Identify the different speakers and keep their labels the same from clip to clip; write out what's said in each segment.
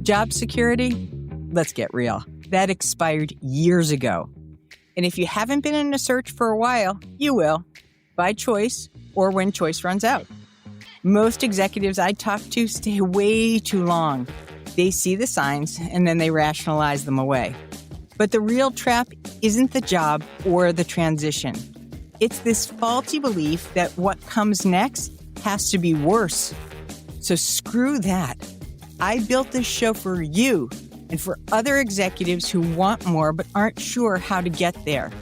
Speaker 1: Job security? Let's get real. That expired years ago. And if you haven't been in a search for a while, you will, by choice or when choice runs out. Most executives I talk to stay way too long. They see the signs and then they rationalize them away. But the real trap isn't the job or the transition. It's this faulty belief that what comes next has to be worse. So screw that. I built this show for you and for other executives who want more but aren't sure how to get there.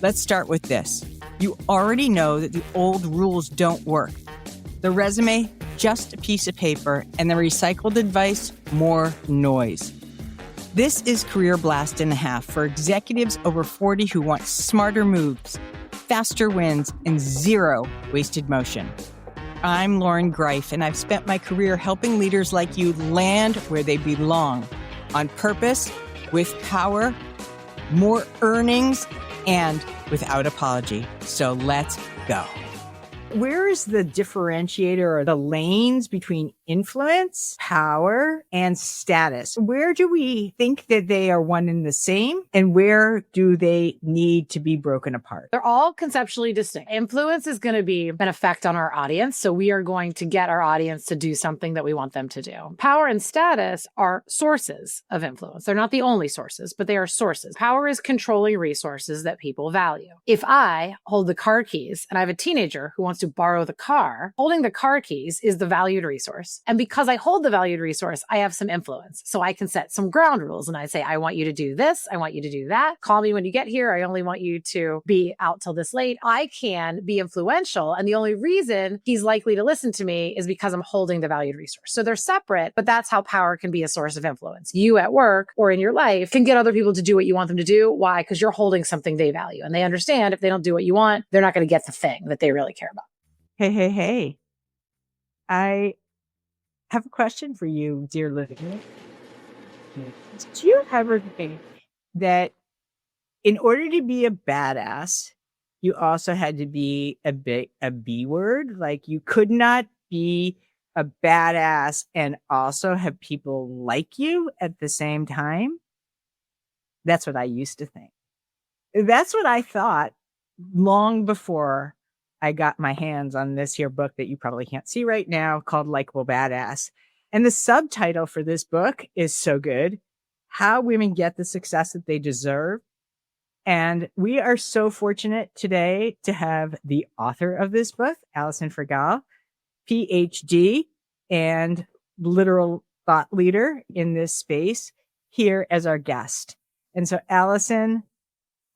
Speaker 1: Let's start with this. You already know that the old rules don't work. The resume, just a piece of paper, and the recycled advice, more noise. This is Career Blast and a Half for executives over 40 who want smarter moves, faster wins, and zero wasted motion. I'm Lauren Greif, and I've spent my career helping leaders like you land where they belong, on purpose, with power, more earnings, and without apology. So let's go. Where is the differentiator or the lanes between influence, power, and status? Where do we think that they are one and the same? And where do they need to be broken apart?
Speaker 2: They're all conceptually distinct. Influence is going to be an effect on our audience. So we are going to get our audience to do something that we want them to do. Power and status are sources of influence. They're not the only sources, but they are sources. Power is controlling resources that people value. If I hold the car keys and I have a teenager who wants to borrow the car, holding the car keys is the valued resource. And because I hold the valued resource, I have some influence. So I can set some ground rules and I say, I want you to do this. I want you to do that. Call me when you get here. I only want you to be out till this late. I can be influential. And the only reason he's likely to listen to me is because I'm holding the valued resource. So they're separate, but that's how power can be a source of influence. You at work or in your life can get other people to do what you want them to do. Why? Because you're holding something they value. And they understand if they don't do what you want, they're not going to get the thing that they really care about.
Speaker 1: Hey. I have a question for you, dear listener. Did you ever think that in order to be a badass, you also had to be a B word? Like you could not be a badass and also have people like you at the same time? That's what I used to think. That's what I thought long before I got my hands on this here book that you probably can't see right now called Likable Badass. And the subtitle for this book is so good. How women get the success that they deserve. And we are so fortunate today to have the author of this book, Alison Fragale, PhD and literal thought leader in this space, here as our guest. And so Alison,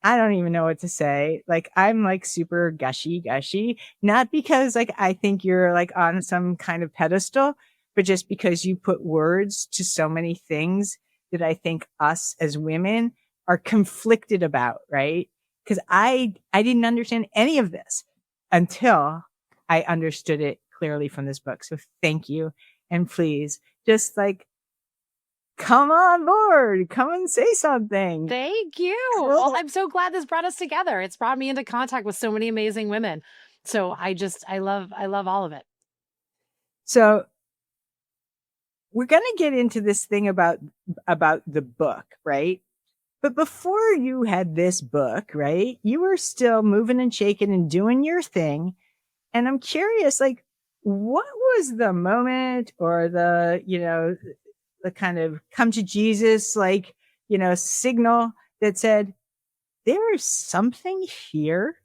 Speaker 1: I don't even know what to say. Like, I'm like super gushy, not because like I think you're like on some kind of pedestal, but just because you put words to so many things that I think us as women are conflicted about, right? Because I didn't understand any of this until I understood it clearly from this book. So thank you. And please just like, come on board. Come and say something.
Speaker 2: Thank you. Well, I'm so glad this brought us together. It's brought me into contact with so many amazing women. So I love all of it.
Speaker 1: So we're going to get into this thing about the book, right? But before you had this book, right, you were still moving and shaking and doing your thing. And I'm curious, like, what was the moment or the kind of come to Jesus, like, signal that said, there is something here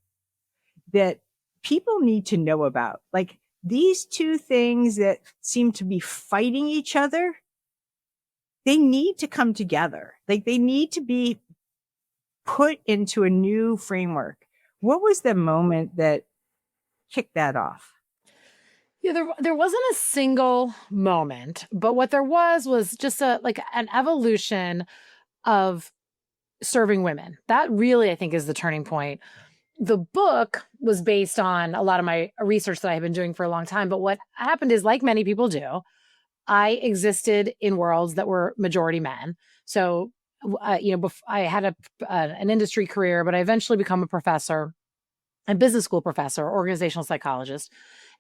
Speaker 1: that people need to know about. Like these two things that seem to be fighting each other, they need to come together. Like they need to be put into a new framework. What was the moment that kicked that off?
Speaker 2: Yeah, there wasn't a single moment, but what there was just an evolution of serving women. That really, I think, is the turning point. The book was based on a lot of my research that I have been doing for a long time. But what happened is, like many people do, I existed in worlds that were majority men. So, I had an industry career, but I eventually become a professor, a business school professor, organizational psychologist.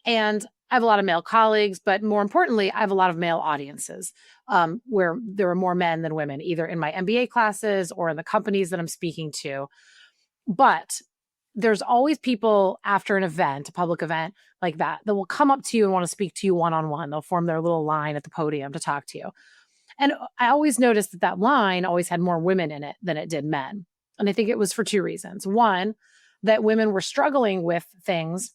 Speaker 2: And I have a lot of male colleagues, but more importantly, I have a lot of male audiences where there are more men than women, either in my MBA classes or in the companies that I'm speaking to. But there's always people after an event, a public event like that will come up to you and want to speak to you one-on-one. They'll form their little line at the podium to talk to you. And I always noticed that that line always had more women in it than it did men. And I think it was for two reasons. One, that women were struggling with things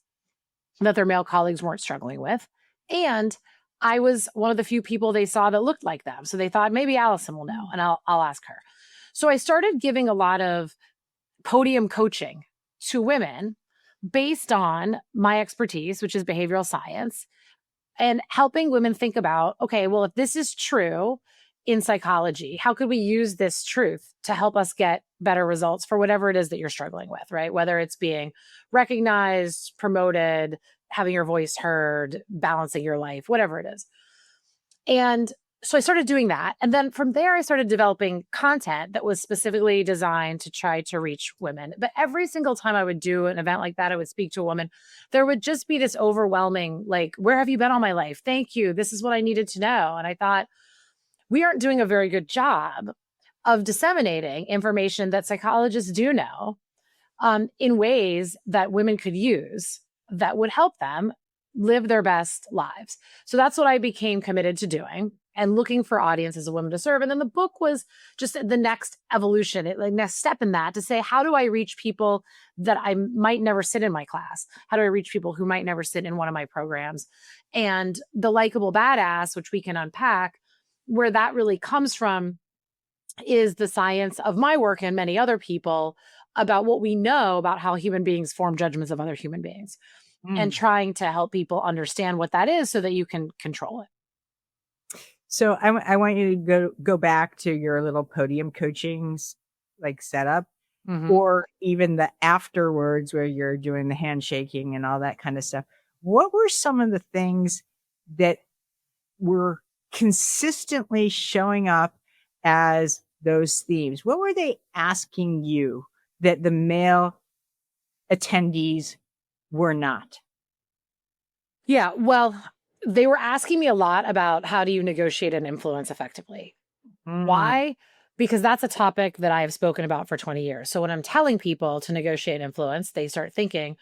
Speaker 2: that their male colleagues weren't struggling with. And I was one of the few people they saw that looked like them. So they thought maybe Alison will know and I'll ask her. So I started giving a lot of podium coaching to women based on my expertise, which is behavioral science, and helping women think about, okay, well, if this is true in psychology, how could we use this truth to help us get better results for whatever it is that you're struggling with, right? Whether it's being recognized, promoted, having your voice heard, balancing your life, whatever it is. And so I started doing that. And then from there, I started developing content that was specifically designed to try to reach women. But every single time I would do an event like that, I would speak to a woman, there would just be this overwhelming, like, where have you been all my life? Thank you. This is what I needed to know. And I thought, we aren't doing a very good job of disseminating information that psychologists do know in ways that women could use that would help them live their best lives. So that's what I became committed to doing and looking for audiences of women to serve. And then the book was just the next evolution, the next step in that to say, how do I reach people that I might never sit in my class? How do I reach people who might never sit in one of my programs? And the likable badass, which we can unpack, where that really comes from is the science of my work and many other people about what we know about how human beings form judgments of other human beings and trying to help people understand what that is so that you can control it.
Speaker 1: So I want you to go back to your little podium coachings like setup, or even the afterwards where you're doing the handshaking and all that kind of stuff. What were some of the things that were consistently showing up as those themes? What were they asking you that the male attendees were not?
Speaker 2: Yeah, well, they were asking me a lot about how do you negotiate an influence effectively? Why? Because that's a topic that I have spoken about for 20 years. So when I'm telling people to negotiate influence, they start thinking,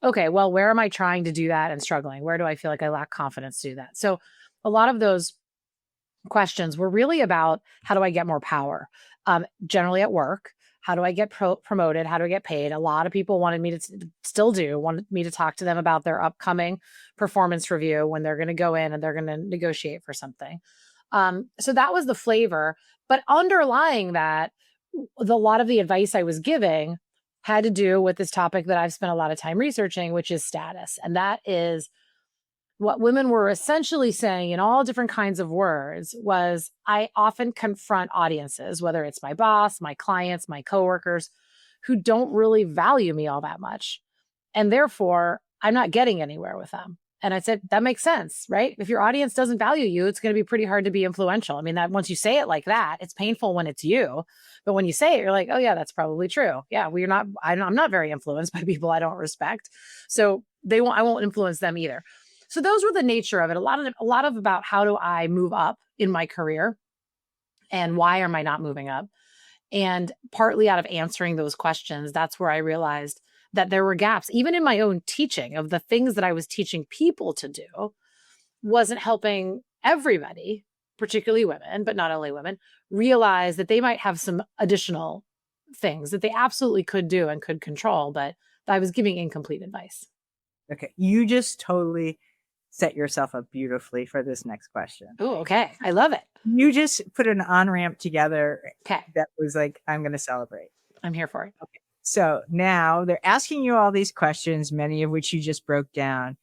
Speaker 2: okay, well, where am I trying to do that and struggling? Where do I feel like I lack confidence to do that? So a lot of those questions were really about how do I get more power? Generally at work, how do I get promoted? How do I get paid? A lot of people wanted me to wanted me to talk to them about their upcoming performance review when they're going to go in and they're going to negotiate for something. So that was the flavor. But underlying that, a lot of the advice I was giving had to do with this topic that I've spent a lot of time researching, which is status. And that is what women were essentially saying in all different kinds of words was, I often confront audiences, whether it's my boss, my clients, my coworkers, who don't really value me all that much. And therefore, I'm not getting anywhere with them. And I said, that makes sense, right? If your audience doesn't value you, it's going to be pretty hard to be influential. I mean, that once you say it like that, it's painful when it's you. But when you say it, you're like, oh yeah, that's probably true. Yeah, I'm not very influenced by people I don't respect. So I won't influence them either. So those were the nature of it. A lot of about how do I move up in my career and why am I not moving up? And partly out of answering those questions, that's where I realized that there were gaps, even in my own teaching of the things that I was teaching people to do wasn't helping everybody, particularly women, but not only women, realize that they might have some additional things that they absolutely could do and could control, but I was giving incomplete advice.
Speaker 1: Okay. You just totally set yourself up beautifully for this next question.
Speaker 2: Oh, okay. I love it.
Speaker 1: You just put an on-ramp together
Speaker 2: Okay.
Speaker 1: that was like, I'm going to celebrate.
Speaker 2: I'm here for it.
Speaker 1: Okay. So now they're asking you all these questions, many of which you just broke down.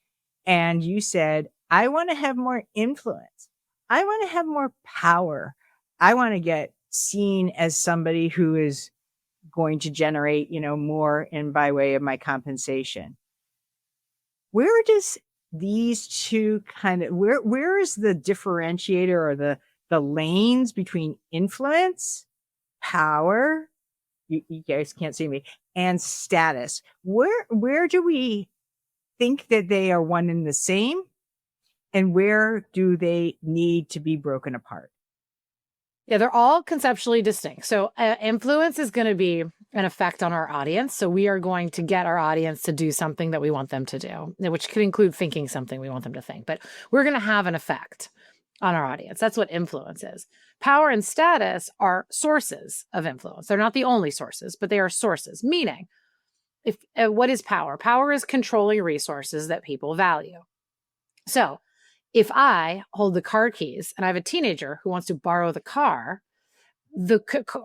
Speaker 1: And you said, I want to have more influence. I want to have more power. I want to get seen as somebody who is going to generate, more in by way of my compensation. Where does these two where is the differentiator or the lanes between influence, power, you guys can't see me, and status? Where do we think that they are one and the same? And where do they need to be broken apart?
Speaker 2: Yeah, they're all conceptually distinct. So influence is going to be an effect on our audience. So we are going to get our audience to do something that we want them to do, which could include thinking something we want them to think. But we're going to have an effect on our audience. That's what influence is. Power and status are sources of influence. They're not the only sources, but they are sources. Meaning, if what is power? Power is controlling resources that people value. So if I hold the car keys and I have a teenager who wants to borrow the car,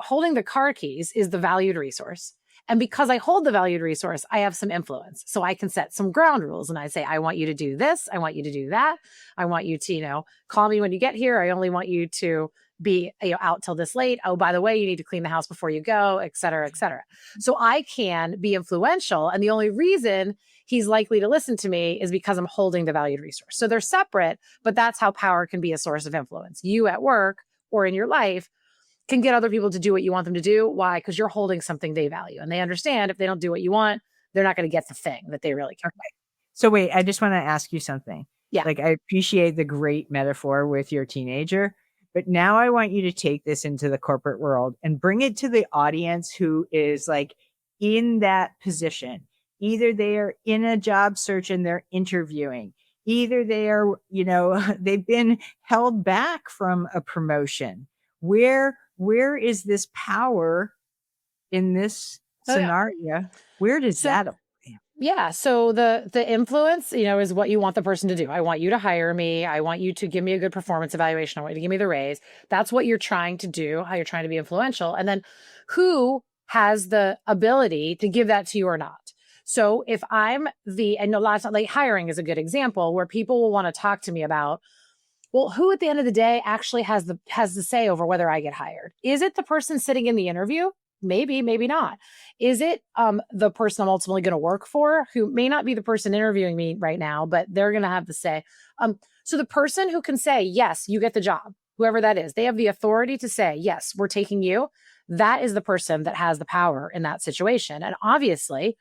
Speaker 2: holding the car keys is the valued resource. And because I hold the valued resource, I have some influence. So I can set some ground rules and I say, I want you to do this. I want you to do that. I want you to, call me when you get here. I only want you to be out till this late. Oh, by the way, you need to clean the house before you go, et cetera, et cetera. So I can be influential. And the only reason he's likely to listen to me is because I'm holding the valued resource. So they're separate, but that's how power can be a source of influence. You at work or in your life can get other people to do what you want them to do. Why? Because you're holding something they value. And they understand if they don't do what you want, they're not going to get the thing that they really care about.
Speaker 1: So wait, I just want to ask you something.
Speaker 2: Yeah.
Speaker 1: Like, I appreciate the great metaphor with your teenager, but now I want you to take this into the corporate world and bring it to the audience who is like in that position. Either they are in a job search and they're interviewing, either they are, they've been held back from a promotion. Where is this power in this scenario? Yeah. Where does that apply?
Speaker 2: Yeah. So the influence, is what you want the person to do. I want you to hire me. I want you to give me a good performance evaluation. I want you to give me the raise. That's what you're trying to do, how you're trying to be influential. And then who has the ability to give that to you or not? So if I know lots of like hiring is a good example where people will want to talk to me about, well, who at the end of the day actually has the say over whether I get hired? Is it the person sitting in the interview? Maybe, maybe not. Is it the person I'm ultimately going to work for, who may not be the person interviewing me right now, but they're going to have the say? So the person who can say, yes, you get the job, whoever that is, they have the authority to say, yes, we're taking you. That is the person that has the power in that situation. And obviously,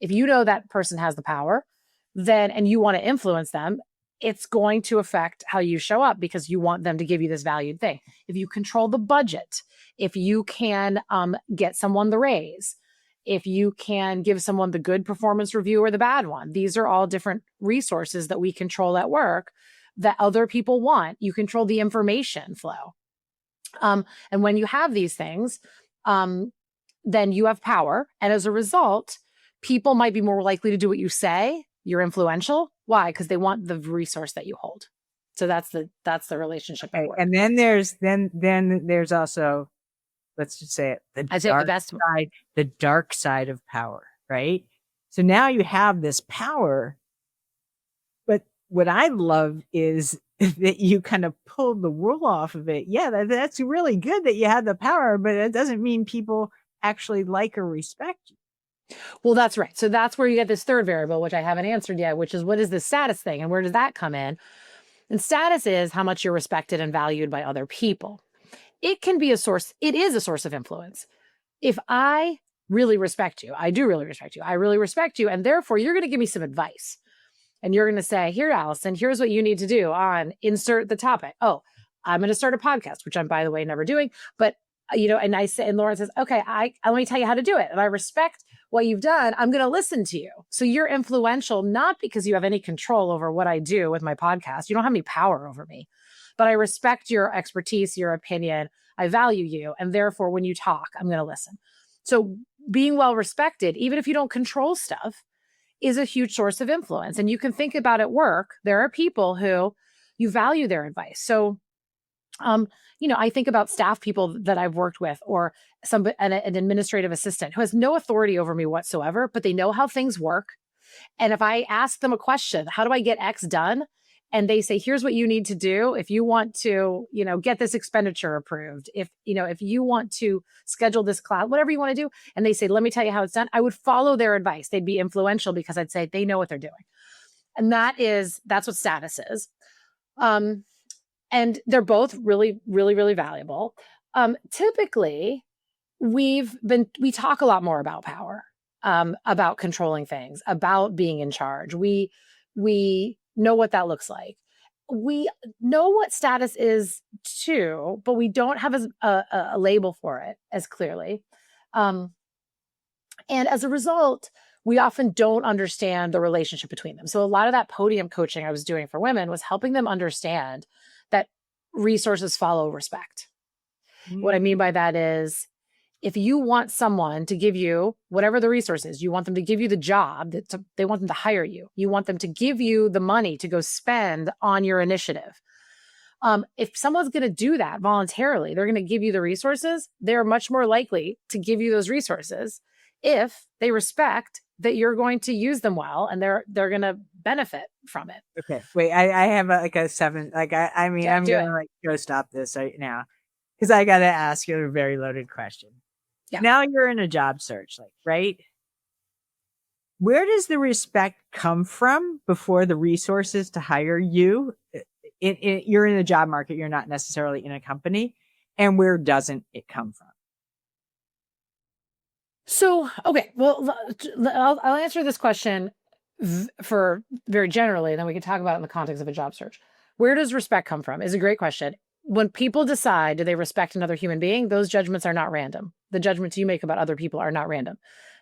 Speaker 2: if you know that person has the power, then, and you want to influence them, it's going to affect how you show up because you want them to give you this valued thing. If you control the budget, if you can get someone the raise, if you can give someone the good performance review or the bad one, these are all different resources that we control at work that other people want. You control the information flow. And when you have these things, then you have power. And as a result, people might be more likely to do what you say. You're influential. Why? Because they want the resource that you hold. So that's the relationship.
Speaker 1: Okay. And then there's also, let's just say it, the dark side of power, right? So now you have this power, but what I love is that you kind of pulled the wool off of it. Yeah, that's really good that you have the power, but it doesn't mean people actually like or respect you.
Speaker 2: Well, that's right. So that's where you get this third variable, which I haven't answered yet, which is what is the status thing and where does that come in? And status is how much you're respected and valued by other people. It can be a source. It is a source of influence. If I really respect you, I do really respect you. I really respect you. And therefore, you're going to give me some advice. And you're going to say, here, Allison, here's what you need to do on insert the topic. Oh, I'm going to start a podcast, which I'm, by the way, never doing. But, and I say, and Lauren says, okay, let me tell you how to do it. And I respect what you've done. I'm going to listen to you. So you're influential, not because you have any control over what I do with my podcast. You don't have any power over me, but I respect your expertise, your opinion. I value you. And therefore, when you talk, I'm going to listen. So being well respected, even if you don't control stuff, is a huge source of influence. And you can think about at work, there are people who you value their advice. So, I think about staff people that I've worked with or an administrative assistant who has no authority over me whatsoever, but they know how things work. And if I ask them a question, how do I get X done? And they say, here's what you need to do. If you want to, get this expenditure approved, if you want to schedule this class, whatever you want to do. And they say, let me tell you how it's done. I would follow their advice. They'd be influential because I'd say they know what they're doing. And that's what status is. And they're both really, really, really valuable. Typically we talk a lot more about power, about controlling things, about being in charge. We know what that looks like. we know what status is too, but we don't have a label for it as clearly. Um, and as a result, we often don't understand the relationship between them. So a lot of that podium coaching I was doing for women was helping them understand that resources follow respect. What I mean
Speaker 1: Mm,
Speaker 2: by that is, if you want someone to give you whatever the resource is, you want them to give you the job, they want them to hire you. You want them to give you the money to go spend on your initiative. If someone's going to do that voluntarily, they're going to give you the resources. They're much more likely to give you those resources if they respect that you're going to use them well, and they're going to benefit from it.
Speaker 1: okay. Wait, I have like a 7. Like, I mean,
Speaker 2: Yeah,
Speaker 1: I'm
Speaker 2: do
Speaker 1: going
Speaker 2: it.
Speaker 1: to like go stop this right now because I got to ask you a very loaded question.
Speaker 2: Yeah.
Speaker 1: Now you're in a job search, like, right? Where does the respect come from before the resources to hire you? You're in the job market. You're not necessarily in a company. And where doesn't it come from?
Speaker 2: So, okay, well, I'll answer this question for very generally, and then we can talk about it in the context of a job search. Where does respect come from? Is a great question. When people decide, do they respect another human being? Those judgments are not random. The judgments you make about other people are not random.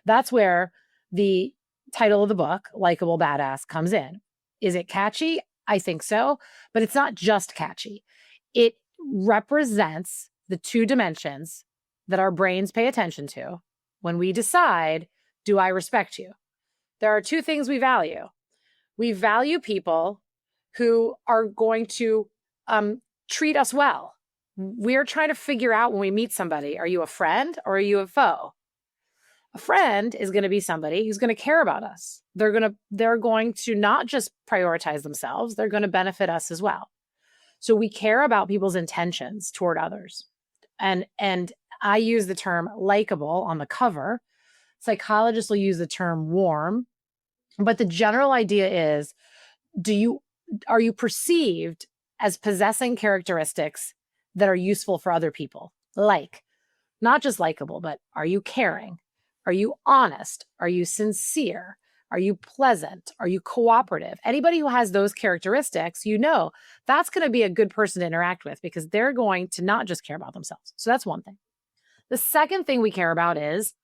Speaker 2: That's where the title of the book, Likable Badass, comes in. Is it catchy? I think so, but it's not just catchy. It represents the two dimensions that our brains pay attention to when we decide, do I respect you? There are two things we value. We value people who are going to treat us well. We're trying to figure out when we meet somebody, are you a friend or are you a foe? A friend is going to be somebody who's going to care about us. They're going to not just prioritize themselves, they're going to benefit us as well. So we care about people's intentions toward others. And I use the term likable on the cover. Psychologists will use the term warm, but the general idea is, are you perceived as possessing characteristics that are useful for other people? Like, not just likable, but are you caring? Are you honest? Are you sincere? Are you pleasant? Are you cooperative? Anybody who has those characteristics, that's going to be a good person to interact with because they're going to not just care about themselves. So that's one thing. The second thing we care about is,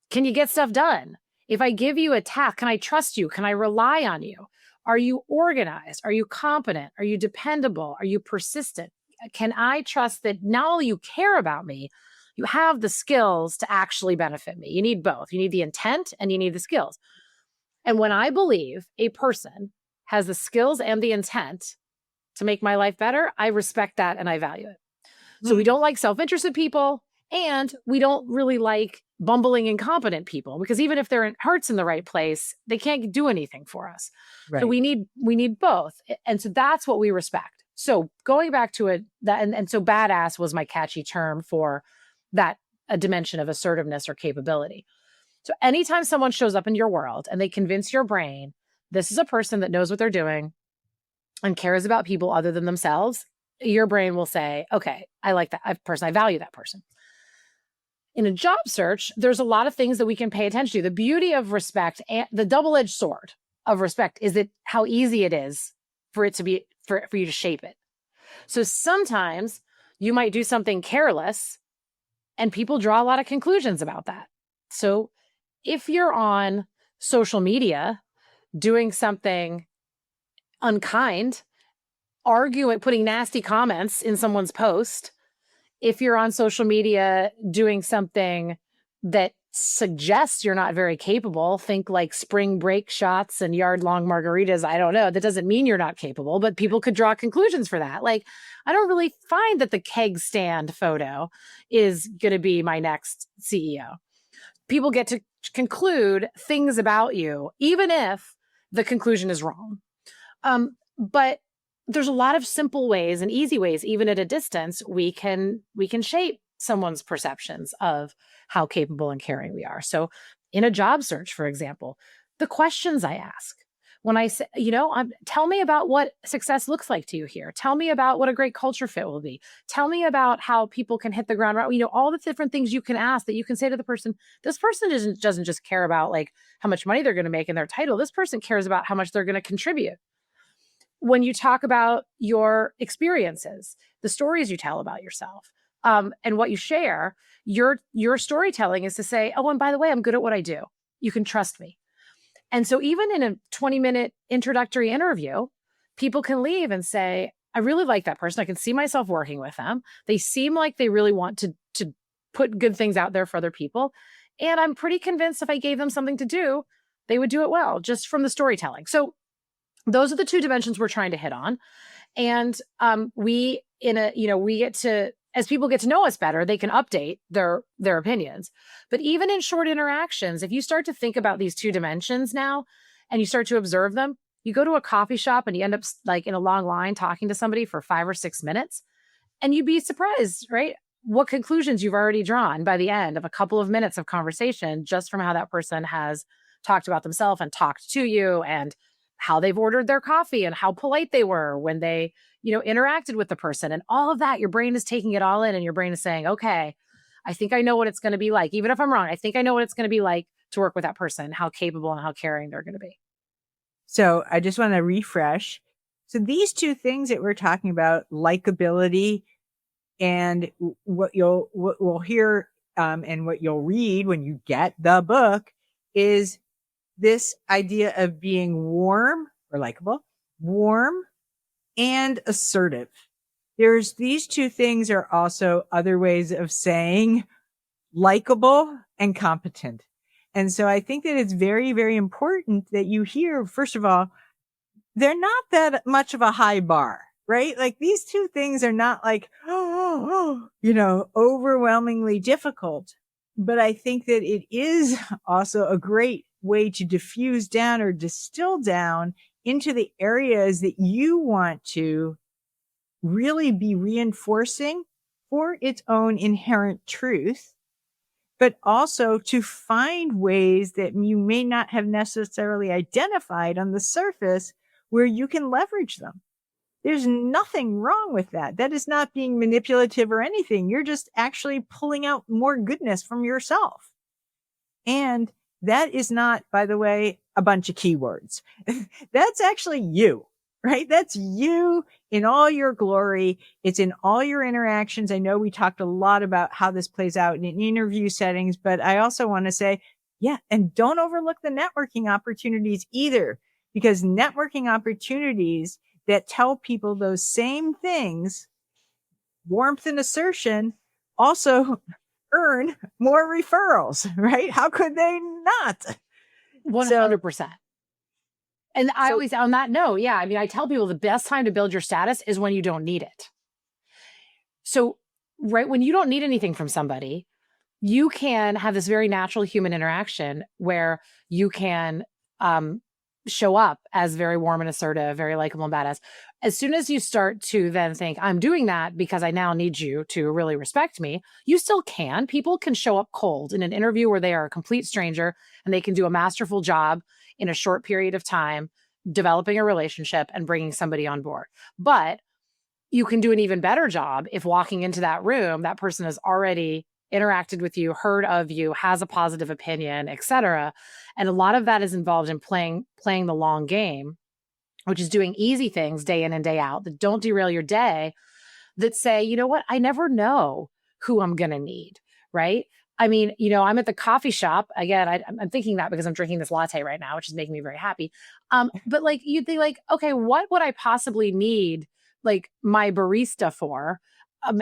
Speaker 2: can you get stuff done? If I give you a task, can I trust you? Can I rely on you? Are you organized? Are you competent? Are you dependable? Are you persistent? Can I trust that not only you care about me, you have the skills to actually benefit me? You need both. You need the intent and you need the skills. And when I believe a person has the skills and the intent to make my life better, I respect that and I value it. So we don't like self-interested people, and we don't really like bumbling, incompetent people, because even if their heart's in the right place, they can't do anything for us. So
Speaker 1: Right.
Speaker 2: we need both. And so that's what we respect. So going back to it, and so badass was my catchy term for that, a dimension of assertiveness or capability. So anytime someone shows up in your world and they convince your brain, this is a person that knows what they're doing and cares about people other than themselves, your brain will say, okay, I like that person. I value that person. In a job search, there's a lot of things that we can pay attention to. The beauty of respect and the double-edged sword of respect is that how easy it is for it to be, for you to shape it. So sometimes you might do something careless and people draw a lot of conclusions about that. So if you're on social media doing something unkind, arguing, putting nasty comments in someone's post, if you're on social media doing something that suggests you're not very capable, think like spring break shots and yard long margaritas, I don't know. That doesn't mean you're not capable, but people could draw conclusions for that. Like, I don't really find that the keg stand photo is going to be my next CEO. People get to conclude things about you, even if the conclusion is wrong. But there's a lot of simple ways and easy ways, even at a distance, we can shape someone's perceptions of how capable and caring we are. So in a job search, for example, the questions I ask when I say, tell me about what success looks like to you here. Tell me about what a great culture fit will be. Tell me about how people can hit the ground running. All the different things you can ask that you can say to the person. This person doesn't just care about like how much money they're going to make in their title. This person cares about how much they're going to contribute. when you talk about your experiences, the stories you tell about yourself, and what you share, your storytelling is to say, oh, and by the way, I'm good at what I do. You can trust me. And so even in a 20-minute introductory interview, people can leave and say, I really like that person. I can see myself working with them. They seem like they really want to put good things out there for other people. And I'm pretty convinced if I gave them something to do, they would do it well, just from the storytelling. So those are the two dimensions we're trying to hit on. And we get to, as people get to know us better, they can update their opinions. But even in short interactions, if you start to think about these two dimensions now and you start to observe them, you go to a coffee shop and you end up like in a long line talking to somebody for 5 or 6 minutes, and you'd be surprised, right? What conclusions you've already drawn by the end of a couple of minutes of conversation, just from how that person has talked about themselves and talked to you, and how they've ordered their coffee and how polite they were when they, interacted with the person, and all of that. Your brain is taking it all in, and your brain is saying, okay, I think I know what it's going to be like. Even if I'm wrong, I think I know what it's going to be like to work with that person, how capable and how caring they're going to be.
Speaker 1: So I just want to refresh. So these two things that we're talking about, likability, and what we'll hear and what you'll read when you get the book, is this idea of being warm or likable, warm and assertive. There's these two things are also other ways of saying likable and competent. And so I think that it's very, very important that you hear, first of all, they're not that much of a high bar, right? Like these two things are not like, overwhelmingly difficult. But I think that it is also a great way to diffuse down or distill down into the areas that you want to really be reinforcing for its own inherent truth, but also to find ways that you may not have necessarily identified on the surface where you can leverage them. There's nothing wrong with that. That is not being manipulative or anything. You're just actually pulling out more goodness from yourself. And that is not, by the way, a bunch of keywords. That's actually you, right? That's you in all your glory. It's in all your interactions. I know we talked a lot about how this plays out in interview settings, but I also want to say, yeah, and don't overlook the networking opportunities either, because networking opportunities that tell people those same things, warmth and assertion, also earn more referrals, right? How could they not?
Speaker 2: 100%. And I always, on that note, yeah, I mean, I tell people the best time to build your status is when you don't need it. So, right when you don't need anything from somebody, you can have this very natural human interaction where you can show up as very warm and assertive, very likable and badass. As soon as you start to then think, I'm doing that because I now need you to really respect me, you still can. People can show up cold in an interview where they are a complete stranger and they can do a masterful job in a short period of time, developing a relationship and bringing somebody on board. But you can do an even better job if walking into that room, that person has already interacted with you, heard of you, has a positive opinion, etc. And a lot of that is involved in playing the long game, which is doing easy things day in and day out that don't derail your day, that say, you know what, I never know who I'm going to need, right? I mean, I'm at the coffee shop. Again, I'm thinking that because I'm drinking this latte right now, which is making me very happy. But like, you'd think like, okay, what would I possibly need like my barista for?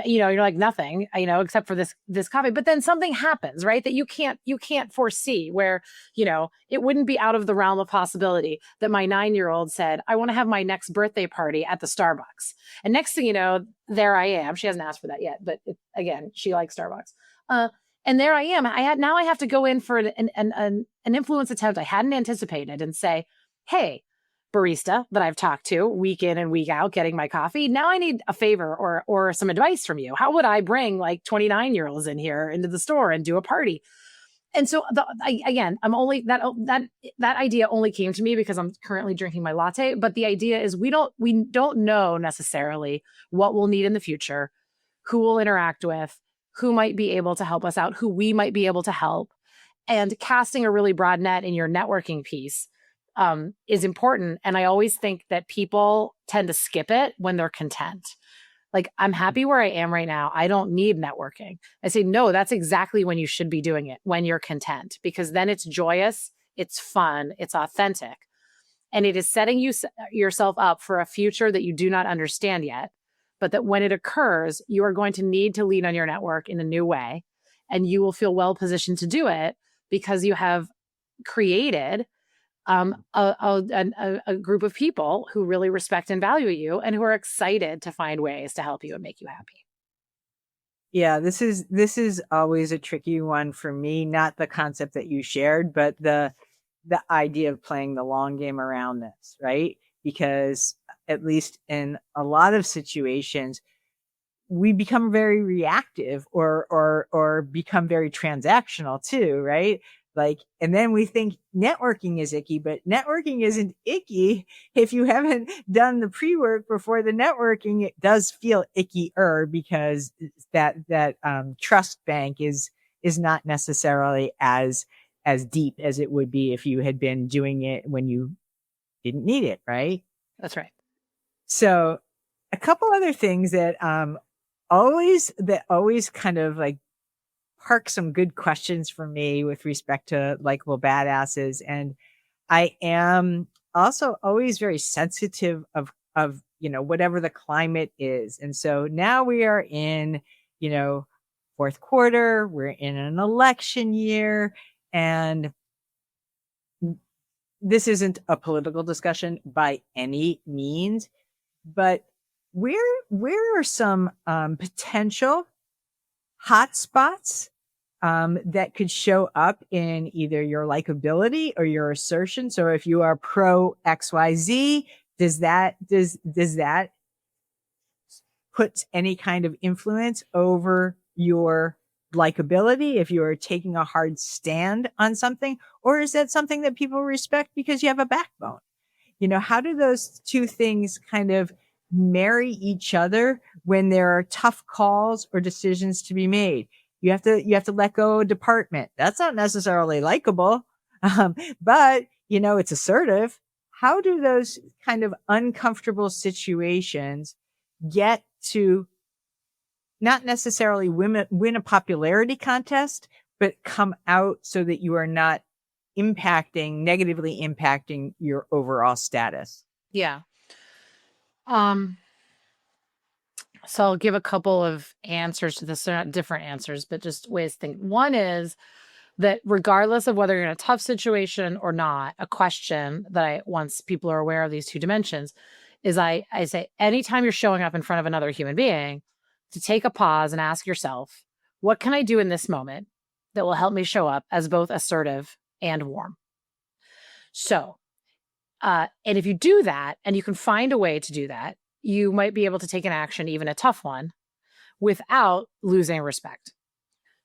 Speaker 2: You're like nothing, except for this coffee. But then something happens, right? That you can't foresee, where, it wouldn't be out of the realm of possibility that my 9-year-old said, I want to have my next birthday party at the Starbucks. And next thing you know, there I am. She hasn't asked for that yet, but again, she likes Starbucks. And there I am. I have to go in for an influence attempt I hadn't anticipated and say, hey, barista that I've talked to week in and week out getting my coffee, now I need a favor or some advice from you. How would I bring like 29-year-olds in here into the store and do a party? And so I'm only that idea only came to me because I'm currently drinking my latte. But the idea is we don't know necessarily what we'll need in the future, who we'll interact with, who might be able to help us out, who we might be able to help. And casting a really broad net in your networking piece is important. And I always think that people tend to skip it when they're content. Like, I'm happy where I am right now. I don't need networking. I say, no, that's exactly when you should be doing it, when you're content, because then it's joyous, it's fun, it's authentic, and it is setting yourself up for a future that you do not understand yet. But that when it occurs, you are going to need to lean on your network in a new way, and you will feel well positioned to do it because you have created a group of people who really respect and value you and who are excited to find ways to help you and make you happy.
Speaker 1: Yeah, this is always a tricky one for me, not the concept that you shared, but the idea of playing the long game around this, right? Because at least in a lot of situations, we become very reactive or become very transactional too, right? Like, and then we think networking is icky, but networking isn't icky if you haven't done the pre-work before the networking. It does feel ickier because that trust bank is not necessarily as deep as it would be if you had been doing it when you didn't need it, right?
Speaker 2: That's right.
Speaker 1: So a couple other things that always kind of like park some good questions for me with respect to likable badasses. And I am also always very sensitive of whatever the climate is. And so now we are in, fourth quarter, we're in an election year, and this isn't a political discussion by any means, but where are some potential hotspots that could show up in either your likability or your assertion? So if you are pro XYZ, does that put any kind of influence over your likability if you are taking a hard stand on something? Or is that something that people respect because you have a backbone? How do those two things kind of marry each other when there are tough calls or decisions to be made? You have to let go of a department. That's not necessarily likable, but it's assertive. How do those kind of uncomfortable situations get to not necessarily win a popularity contest, but come out so that you are not negatively impacting your overall status?
Speaker 2: Yeah. So I'll give a couple of answers to this. They're not different answers, but just ways to think. One is that regardless of whether you're in a tough situation or not, a question that once people are aware of these two dimensions, is I say, anytime you're showing up in front of another human being, to take a pause and ask yourself, what can I do in this moment that will help me show up as both assertive and warm? So, and if you do that, and you can find a way to do that, you might be able to take an action, even a tough one, without losing respect.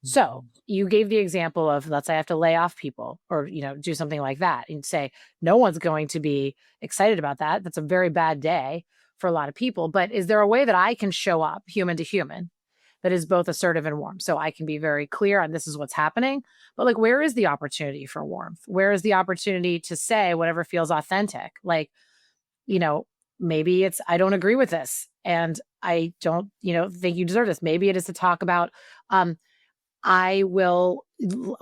Speaker 2: So you gave the example of, let's say I have to lay off people or, do something like that, and say, no one's going to be excited about that. That's a very bad day for a lot of people. But is there a way that I can show up human to human that is both assertive and warm? So I can be very clear on this is what's happening, but like, where is the opportunity for warmth? Where is the opportunity to say whatever feels authentic? Like, maybe it's, I don't agree with this and I don't, think you deserve this. Maybe it is to talk about, I will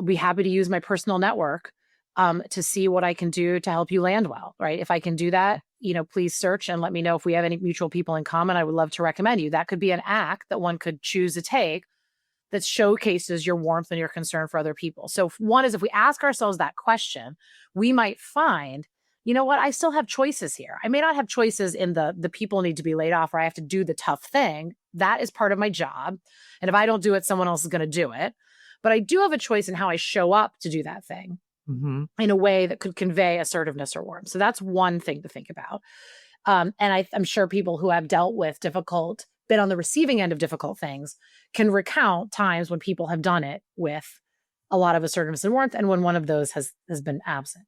Speaker 2: be happy to use my personal network to see what I can do to help you land well, right? If I can do that, please search and let me know if we have any mutual people in common. I would love to recommend you. That could be an act that one could choose to take that showcases your warmth and your concern for other people. So one is, if we ask ourselves that question, we might find, you know what, I still have choices here. I may not have choices in the people need to be laid off or I have to do the tough thing. That is part of my job. And if I don't do it, someone else is going to do it. But I do have a choice in how I show up to do that thing in a way that could convey assertiveness or warmth. So that's one thing to think about. And I'm sure people who have dealt with been on the receiving end of difficult things can recount times when people have done it with a lot of assertiveness and warmth, and when one of those has been absent.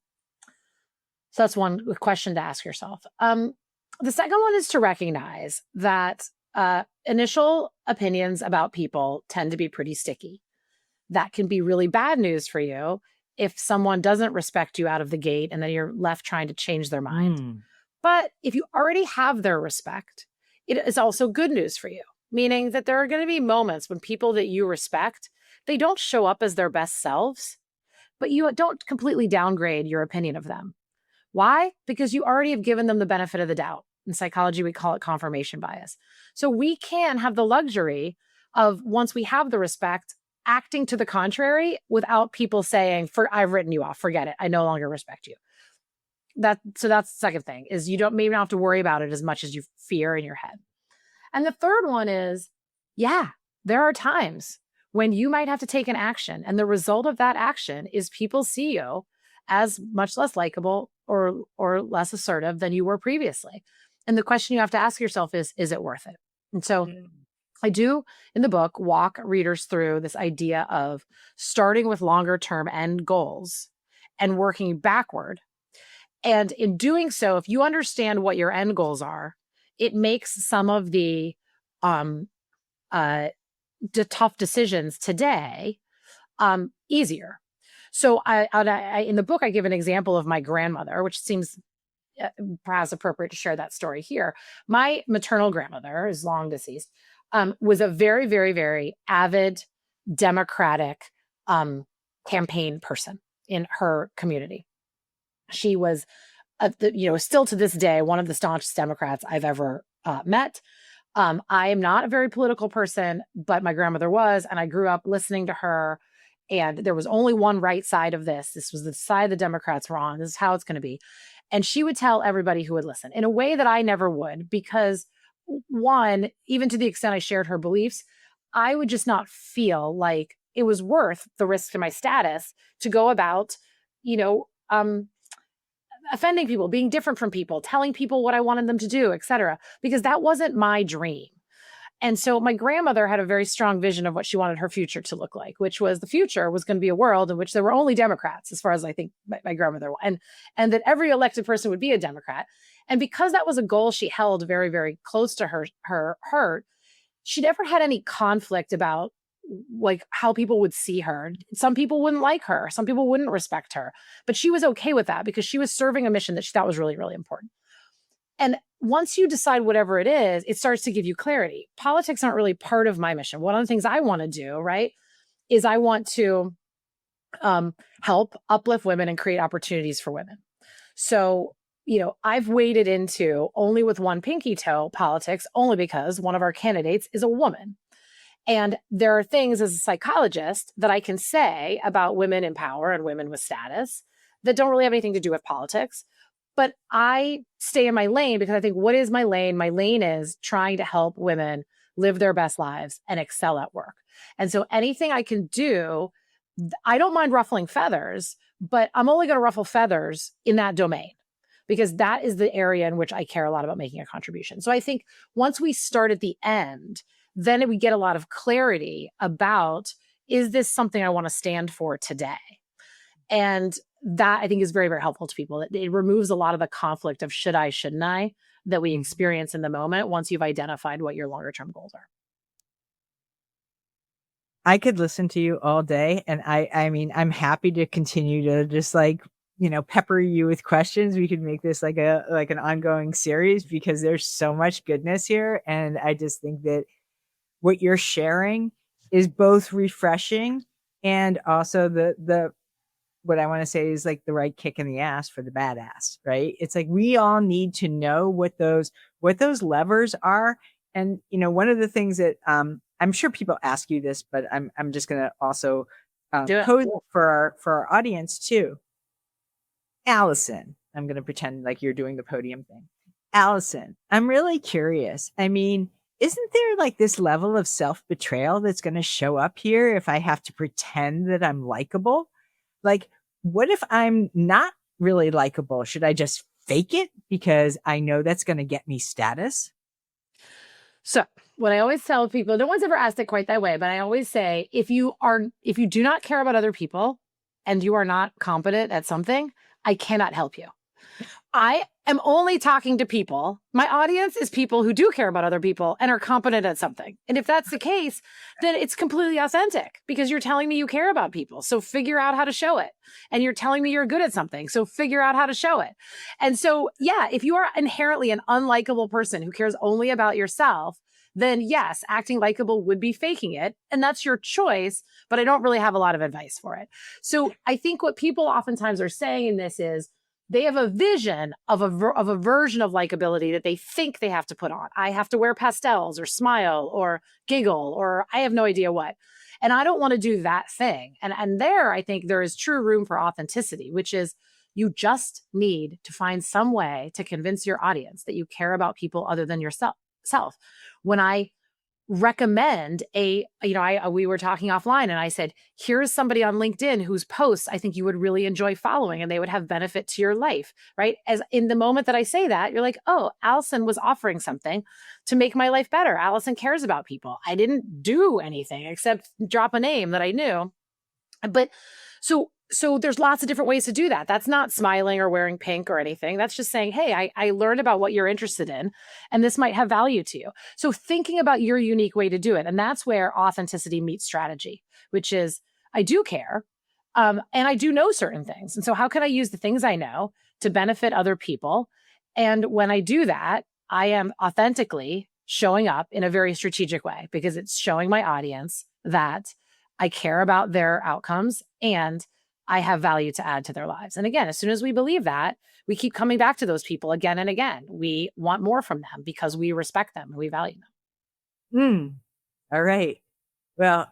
Speaker 2: So that's one question to ask yourself. The second one is to recognize that initial opinions about people tend to be pretty sticky. That can be really bad news for you if someone doesn't respect you out of the gate and then you're left trying to change their mind.
Speaker 1: Mm.
Speaker 2: But if you already have their respect, it is also good news for you, meaning that there are going to be moments when people that you respect, they don't show up as their best selves, but you don't completely downgrade your opinion of them. Why? Because you already have given them the benefit of the doubt. In psychology, we call it confirmation bias. So we can have the luxury of, once we have the respect, acting to the contrary without people saying, I've written you off, forget it, I no longer respect you. So that's the second thing, is you maybe not have to worry about it as much as you fear in your head. And the third one is, yeah, there are times when you might have to take an action, and the result of that action is people see you as much less likable or less assertive than you were previously. And the question you have to ask yourself is it worth it? And so I do, in the book, walk readers through this idea of starting with longer term end goals and working backward. And in doing so, if you understand what your end goals are, it makes some of the tough decisions today easier. So I in the book, I give an example of my grandmother, which seems perhaps appropriate to share that story here. My maternal grandmother is long deceased, was a very, very, very avid Democratic campaign person in her community. She was, still to this day, one of the staunchest Democrats I've ever met. I am not a very political person, but my grandmother was, and I grew up listening to her. And there was only one right side of this. This was the side the Democrats were on. This is how it's going to be. And she would tell everybody who would listen in a way that I never would, because one, even to the extent I shared her beliefs, I would just not feel like it was worth the risk to my status to go about, offending people, being different from people, telling people what I wanted them to do, et cetera, because that wasn't my dream. And so my grandmother had a very strong vision of what she wanted her future to look like, which was the future was going to be a world in which there were only Democrats, as far as I think my grandmother, and that every elected person would be a Democrat. And because that was a goal she held very, very close to her heart, she never had any conflict about like how people would see her. Some people wouldn't like her. Some people wouldn't respect her, but she was okay with that because she was serving a mission that she thought was really, really important. And once you decide whatever it is, it starts to give you clarity. Politics aren't really part of my mission. One of the things I want to do, right, is I want to help uplift women and create opportunities for women. So, I've waded into only with one pinky toe politics only because one of our candidates is a woman. And there are things as a psychologist that I can say about women in power and women with status that don't really have anything to do with politics. But I stay in my lane because I think, what is my lane? My lane is trying to help women live their best lives and excel at work. And so anything I can do, I don't mind ruffling feathers, but I'm only going to ruffle feathers in that domain because that is the area in which I care a lot about making a contribution. So I think once we start at the end, then we get a lot of clarity about, is this something I want to stand for today? And that I think is very, very helpful to people. It removes a lot of the conflict of should I, shouldn't I, that we experience in the moment once you've identified what your longer term goals are.
Speaker 1: I could listen to you all day, and I mean, I'm happy to continue to just pepper you with questions. We could make this like an ongoing series because there's so much goodness here. And I just think that what you're sharing is both refreshing and also the what I want to say is like the right kick in the ass for the badass, right? It's like we all need to know what those levers are. And one of the things that I'm sure people ask you this, but I'm just going to also pose it for our audience too. Alison, I'm going to pretend like you're doing the podium thing. Alison, I'm really curious. I mean, isn't there like this level of self-betrayal that's going to show up here if I have to pretend that I'm likable? Like, what if I'm not really likable? Should I just fake it because I know that's going to get me status?
Speaker 2: So what I always tell people, no one's ever asked it quite that way, but I always say, if you do not care about other people and you are not competent at something, I cannot help you. I am only talking to people. My audience is people who do care about other people and are competent at something. And if that's the case, then it's completely authentic because you're telling me you care about people. So figure out how to show it. And you're telling me you're good at something. So figure out how to show it. And so, yeah, if you are inherently an unlikable person who cares only about yourself, then yes, acting likable would be faking it. And that's your choice, but I don't really have a lot of advice for it. So I think what people oftentimes are saying in this is, they have a vision of a version of likability that they think they have to put on. I have to wear pastels or smile or giggle or I have no idea what. And I don't want to do that thing. And there, I think there is true room for authenticity, which is you just need to find some way to convince your audience that you care about people other than yourself. When I recommend we were talking offline and I said, here's somebody on LinkedIn whose posts I think you would really enjoy following and they would have benefit to your life, right? As in the moment that I say that, you're like, oh, Alison was offering something to make my life better. Alison cares about people. I didn't do anything except drop a name that I knew. But so there's lots of different ways to do that. That's not smiling or wearing pink or anything. That's just saying, hey, I learned about what you're interested in, and this might have value to you. So thinking about your unique way to do it. And that's where authenticity meets strategy, which is I do care and I do know certain things. And so how can I use the things I know to benefit other people? And when I do that, I am authentically showing up in a very strategic way because it's showing my audience that I care about their outcomes and I have value to add to their lives. And again, as soon as we believe that, we keep coming back to those people again and again. We want more from them because we respect them and we value them.
Speaker 1: All right. Well,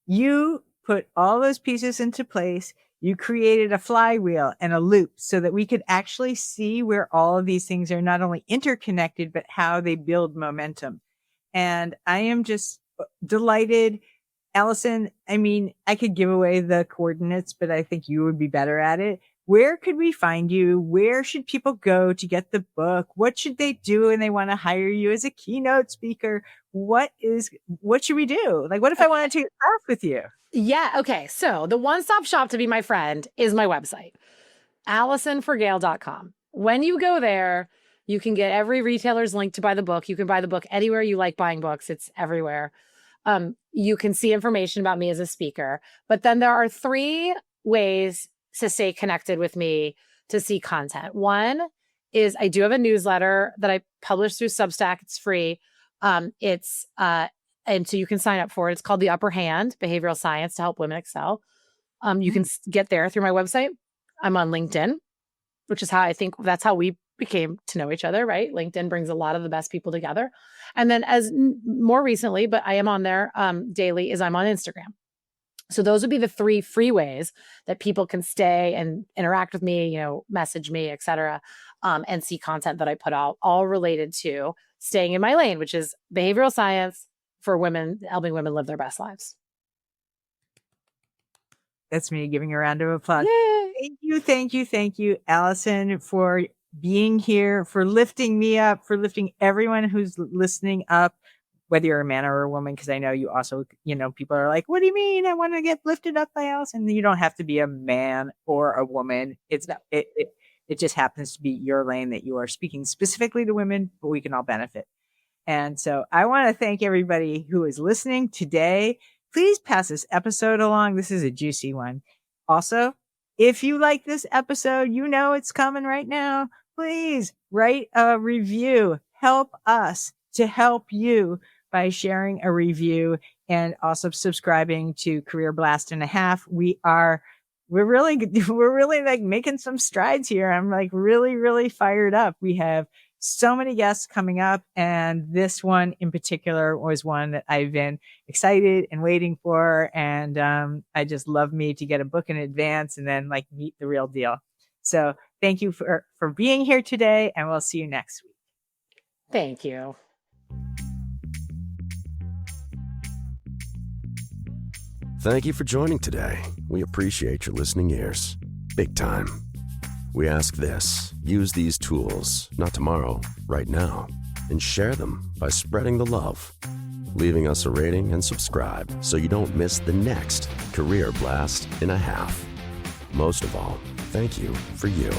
Speaker 1: you put all those pieces into place. You created a flywheel and a loop so that we could actually see where all of these things are not only interconnected, but how they build momentum. And I am just delighted. Alison, I mean, I could give away the coordinates, but I think you would be better at it. Where could we find you? Where should people go to get the book? What should they do when they want to hire you as a keynote speaker? What should we do? Like, what if I want to take a class with you?
Speaker 2: Yeah. Okay. So the one-stop shop to be my friend is my website, AlisonFragale.com. When you go there, you can get every retailer's link to buy the book. You can buy the book anywhere you like buying books. It's everywhere. You can see information about me as a speaker, but then there are 3 ways to stay connected with me to see content. One is I do have a newsletter that I publish through Substack. It's free. And so you can sign up for it. It's called The Upper Hand, Behavioral Science to Help Women Excel. You can get there through my website. I'm on LinkedIn, which is how I think that's how we became to know each other, right? LinkedIn brings a lot of the best people together. And then more recently, but I am on there daily, is I'm on Instagram. So those would be the 3 free ways that people can stay and interact with me, message me, et cetera, and see content that I put out, all related to staying in my lane, which is behavioral science for women, helping women live their best lives.
Speaker 1: That's me giving a round of applause.
Speaker 2: Yay.
Speaker 1: Thank you, Alison, for being here, for lifting me up, for lifting everyone who's listening up, whether you're a man or a woman, because I know you also, people are like, what do you mean? I want to get lifted up by Alison. You don't have to be a man or a woman. It just happens to be your lane that you are speaking specifically to women, but we can all benefit. And so I want to thank everybody who is listening today. Please pass this episode along. This is a juicy one. Also, if you like this episode, it's coming right now. Please write a review. Help us to help you by sharing a review and also subscribing to Career Blast and a Half. We're really like making some strides here. I'm like really, really fired up. We have so many guests coming up, and this one in particular was one that I've been excited and waiting for. And I just love me to get a book in advance and then like meet the real deal. So thank you for being here today, and we'll see you next week.
Speaker 2: Thank you.
Speaker 3: Thank you for joining today. We appreciate your listening ears. Big time. We ask this: use these tools, not tomorrow, right now, and share them by spreading the love, leaving us a rating and subscribe so you don't miss the next Career Blast in a Half. Most of all, thank you for you.